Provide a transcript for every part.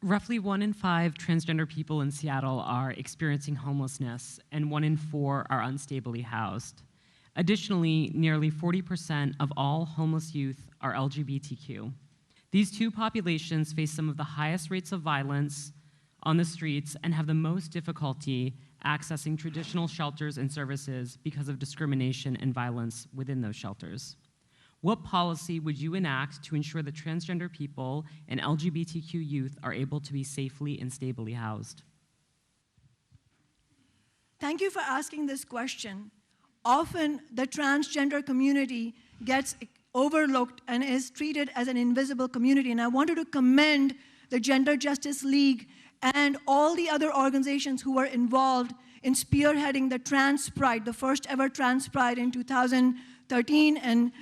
Roughly 1 in 5 transgender people in Seattle are experiencing homelessness, and 1 in 4 are unstably housed. Additionally, nearly 40% of all homeless youth are LGBTQ. These two populations face some of the highest rates of violence on the streets and have the most difficulty accessing traditional shelters and services because of discrimination and violence within those shelters. What policy would you enact to ensure that transgender people and LGBTQ youth are able to be safely and stably housed? Thank you for asking this question. Often, the transgender community gets overlooked and is treated as an invisible community. And I wanted to commend the Gender Justice League and all the other organizations who were involved in spearheading the Trans Pride, the first ever Trans Pride in 2013, and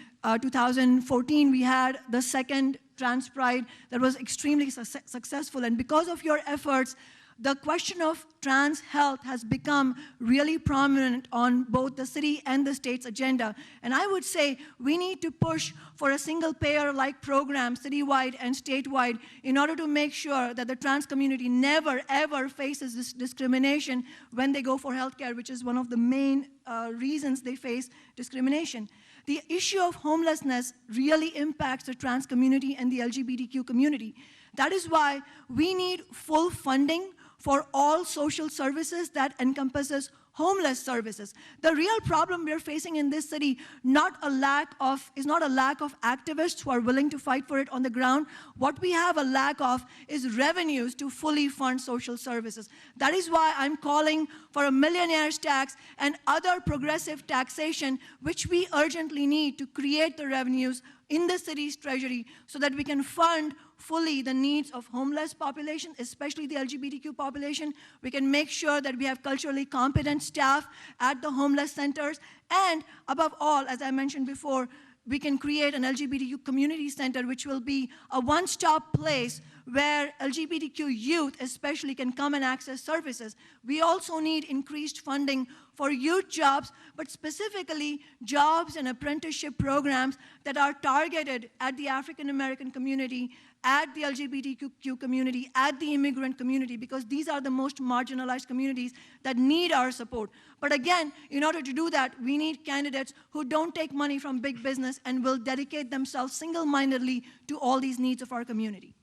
2014 we had the second Trans Pride that was extremely successful. And because of your efforts, the question of trans health has become really prominent on both the city and the state's agenda. And I would say we need to push for a single payer-like program citywide and statewide in order to make sure that the trans community never, ever faces this discrimination when they go for healthcare, which is one of the main reasons they face discrimination. The issue of homelessness really impacts the trans community and the LGBTQ community. That is why we need full funding for all social services that encompasses homeless services. The real problem we're facing in this city is not a lack of activists who are willing to fight for it on the ground. What we have a lack of is revenues to fully fund social services. That is why I'm calling for a millionaire's tax and other progressive taxation, which we urgently need to create the revenues in the city's treasury so that we can fund fully the needs of homeless population, especially the LGBTQ population. We can make sure that we have culturally competent staff at the homeless centers. And above all, as I mentioned before, we can create an LGBTQ community center, which will be a one-stop place where LGBTQ youth especially can come and access services. We also need increased funding for youth jobs, but specifically jobs and apprenticeship programs that are targeted at the African American community, at the LGBTQ community, at the immigrant community, because these are the most marginalized communities that need our support. But again, in order to do that, we need candidates who don't take money from big business and will dedicate themselves single-mindedly to all these needs of our community.